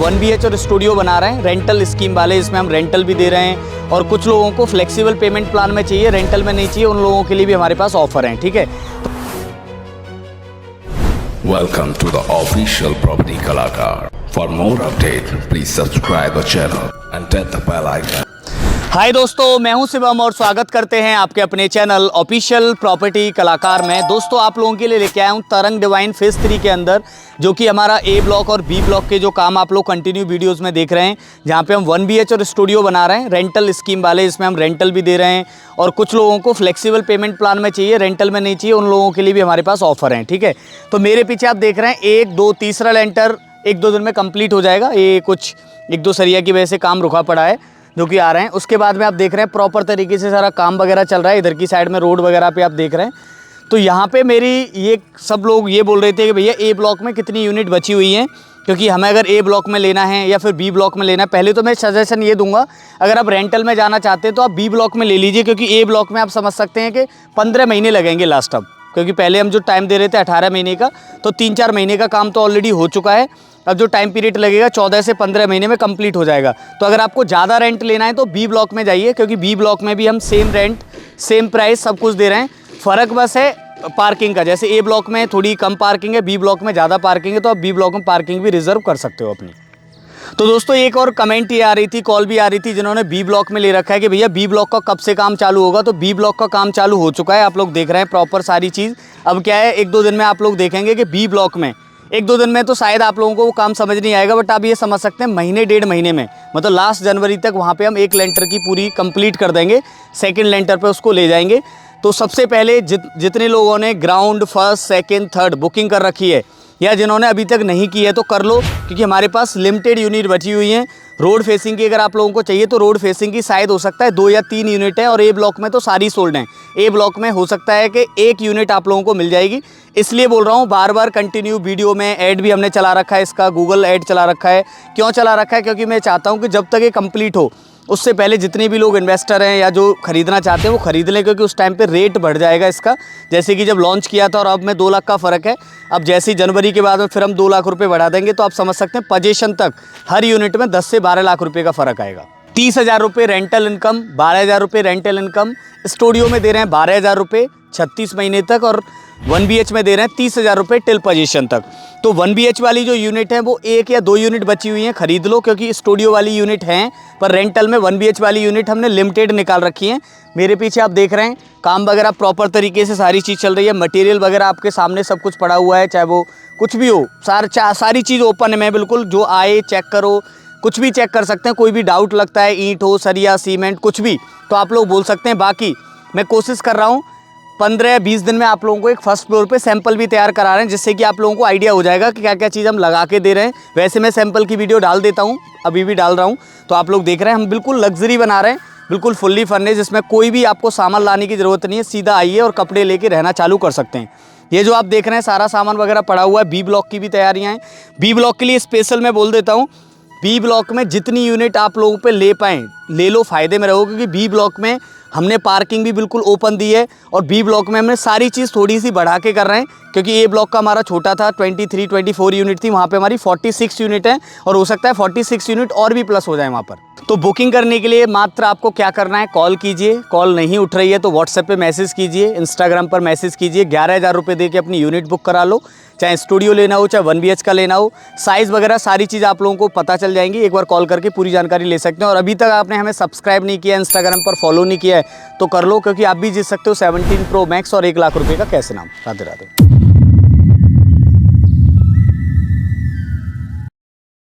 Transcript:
1 BH और studio बना रहे हैं रेंटल स्कीम वाले, इसमें हम रेंटल भी दे रहे हैं और कुछ लोगों को फ्लेक्सिबल पेमेंट प्लान में चाहिए, रेंटल में नहीं चाहिए, उन लोगों के लिए भी हमारे पास ऑफर हैं। ठीक है, Welcome to the official Property Kalakar. For more updates, please subscribe the channel and tap the bell icon. हाय दोस्तों, मैं हूं शिवम और स्वागत करते हैं आपके अपने चैनल ऑफिशियल प्रॉपर्टी कलाकार में। दोस्तों, आप लोगों के लिए लेके आया हूं तरंग डिवाइन फेज 3 के अंदर, जो कि हमारा ए ब्लॉक और बी ब्लॉक के जो काम आप लोग कंटिन्यू वीडियोस में देख रहे हैं, जहां पे हम 1 BH और स्टूडियो बना रहे हैं रेंटल स्कीम वाले, इसमें हम रेंटल भी दे रहे हैं और कुछ लोगों को फ्लेक्सिबल पेमेंट प्लान में चाहिए, रेंटल में नहीं चाहिए, उन लोगों के लिए भी हमारे पास ऑफर हैं। ठीक है, तो मेरे पीछे आप देख रहे हैं 1, 2, तीसरा लेंटर 1-2 दिन में कंप्लीट हो जाएगा। ये कुछ 1-2 सरिया की वजह से काम रुका पड़ा है जो कि आ रहे हैं। उसके बाद में आप देख रहे हैं प्रॉपर तरीके से सारा काम वगैरह चल रहा है। इधर की साइड में रोड वगैरह पे आप देख रहे हैं। तो यहाँ पे मेरी ये सब लोग ये बोल रहे थे कि भैया ए ब्लॉक में कितनी यूनिट बची हुई हैं, क्योंकि हमें अगर ए ब्लॉक में लेना है या फिर बी ब्लॉक में लेना है। पहले तो मैं सजेशन ये दूंगा, अगर आप रेंटल में जाना चाहते हैं तो आप बी ब्लॉक में ले लीजिए, क्योंकि ए ब्लॉक में आप समझ सकते हैं कि 15 महीने लगेंगे लास्ट अब, क्योंकि पहले हम जो टाइम दे रहे थे 18 महीने का, तो 3-4 महीने का काम तो ऑलरेडी हो चुका है। अब जो टाइम पीरियड लगेगा 14 से 15 महीने में कंप्लीट हो जाएगा। तो अगर आपको ज़्यादा रेंट लेना है तो बी ब्लॉक में जाइए, क्योंकि बी ब्लॉक में भी हम सेम रेंट सेम प्राइस सब कुछ दे रहे हैं। फ़र्क बस है पार्किंग का, जैसे ए ब्लॉक में थोड़ी कम पार्किंग है, बी ब्लॉक में ज़्यादा पार्किंग है, तो आप बी ब्लॉक में पार्किंग भी रिजर्व कर सकते हो अपनी। तो दोस्तों, एक और कमेंट ये आ रही थी, कॉल भी आ रही थी, जिन्होंने बी ब्लॉक में ले रखा है कि भैया बी ब्लॉक का कब से काम चालू होगा। तो बी ब्लॉक का काम चालू हो चुका है, आप लोग देख रहे हैं प्रॉपर सारी चीज़। अब क्या है, 1-2 दिन में आप लोग देखेंगे कि बी ब्लॉक में 1-2 दिन में तो शायद आप लोगों को वो काम समझ नहीं आएगा, बट आप ये समझ सकते हैं महीने 1.5 महीने में, मतलब लास्ट जनवरी तक वहाँ पे हम 1 लेंटर की पूरी कंप्लीट कर देंगे, सेकंड लेंटर पे उसको ले जाएंगे। तो सबसे पहले जितने लोगों ने ground first second third booking कर रखी है या जिन्होंने अभी तक नहीं की है तो कर लो, क्योंकि हमारे पास लिमिटेड यूनिट बची हुई हैं। रोड फेसिंग की अगर आप लोगों को चाहिए तो रोड फेसिंग की शायद हो सकता है 2 या 3 यूनिट है, और ए ब्लॉक में तो सारी सोल्ड हैं। ए ब्लॉक में हो सकता है कि 1 यूनिट आप लोगों को मिल जाएगी। इसलिए बोल रहा हूँ, बार बार कंटिन्यू वीडियो में ऐड भी हमने चला रखा है, इसका गूगल ऐड चला रखा है। क्यों चला रखा है? क्योंकि मैं चाहता हूँ कि जब तक ये कंप्लीट हो उससे पहले जितने भी लोग इन्वेस्टर हैं या जो खरीदना चाहते हैं वो खरीद लें, क्योंकि उस टाइम पे रेट बढ़ जाएगा इसका। जैसे कि जब लॉन्च किया था और अब में 2 लाख का फ़र्क है। अब जैसे ही जनवरी के बाद में फिर हम 2 लाख रुपए बढ़ा देंगे, तो आप समझ सकते हैं पोजीशन तक हर यूनिट में 10 से 12 लाख रुपये का फ़र्क आएगा। 30,000 रुपये रेंटल इनकम, 12,000 रुपये रेंटल इनकम। स्टूडियो में दे रहे हैं 12,000 रुपये 36 महीने तक, और 1 BH में दे रहे हैं 30,000 रुपये टिल पोजीशन तक। तो 1 BH वाली जो यूनिट है वो 1 या 2 यूनिट बची हुई हैं, खरीद लो, क्योंकि स्टूडियो वाली यूनिट हैं, पर रेंटल में 1 BH वाली यूनिट हमने लिमिटेड निकाल रखी है। मेरे पीछे आप देख रहे हैं काम वगैरह प्रॉपर तरीके से सारी चीज़ चल रही है। मटेरियल वगैरह आपके सामने सब कुछ पड़ा हुआ है, चाहे वो कुछ भी हो, सारी चीज़ ओपन है। मैं बिल्कुल जो आए चेक करो, कुछ भी चेक कर सकते हैं। कोई भी डाउट लगता है, ईंट हो, सरिया, सीमेंट, कुछ भी, तो आप लोग बोल सकते हैं। बाकी मैं कोशिश कर रहा हूँ 15-20 दिन में आप लोगों को एक फर्स्ट फ्लोर पे सैंपल भी तैयार करा रहे हैं, जिससे कि आप लोगों को आइडिया हो जाएगा कि क्या क्या चीज़ हम लगा के दे रहे हैं। वैसे मैं सैंपल की वीडियो डाल देता हूँ, अभी भी डाल रहा हूँ, तो आप लोग देख रहे हैं हम बिल्कुल लग्जरी बना रहे हैं, बिल्कुल फुल्ली फर्निश, जिसमें कोई भी आपको सामान लाने की ज़रूरत नहीं है। सीधा आइए और कपड़े लेके रहना चालू कर सकते हैं। ये जो आप देख रहे हैं सारा सामान वगैरह पड़ा हुआ है। बी ब्लॉक की भी तैयारियाँ हैं। बी ब्लॉक के लिए स्पेशल मैं बोल देता हूँ, बी ब्लॉक में जितनी यूनिट आप लोगों पे ले पाएँ ले लो, फ़ायदे में रहो, क्योंकि बी ब्लॉक में हमने पार्किंग भी बिल्कुल ओपन दी है, और बी ब्लॉक में हमने सारी चीज़ थोड़ी सी बढ़ा के कर रहे हैं, क्योंकि ए ब्लॉक का हमारा छोटा था, 23-24 यूनिट थी, वहाँ पे हमारी 46 यूनिट है, और हो सकता है 46 यूनिट और भी प्लस हो जाए वहाँ पर। तो बुकिंग करने के लिए मात्र आपको क्या करना है, कॉल कीजिए। कॉल नहीं उठ रही है तो व्हाट्सएप पे मैसेज कीजिए, इंस्टाग्राम पर मैसेज कीजिए। 11,000 रुपये दे के अपनी यूनिट बुक करा लो, चाहे स्टूडियो लेना हो, चाहे 1 BH का लेना हो, साइज़ वगैरह सारी चीज़ आप लोगों को पता चल जाएंगी। एक बार कॉल करके पूरी जानकारी ले सकते हैं। और अभी तक आपने हमें सब्सक्राइब नहीं किया, इंस्टाग्राम पर फॉलो नहीं किया है, तो कर लो, क्योंकि आप भी जीत सकते हो 17 Pro Max और 1 लाख रुपये का कैश इनाम। राधे राधे।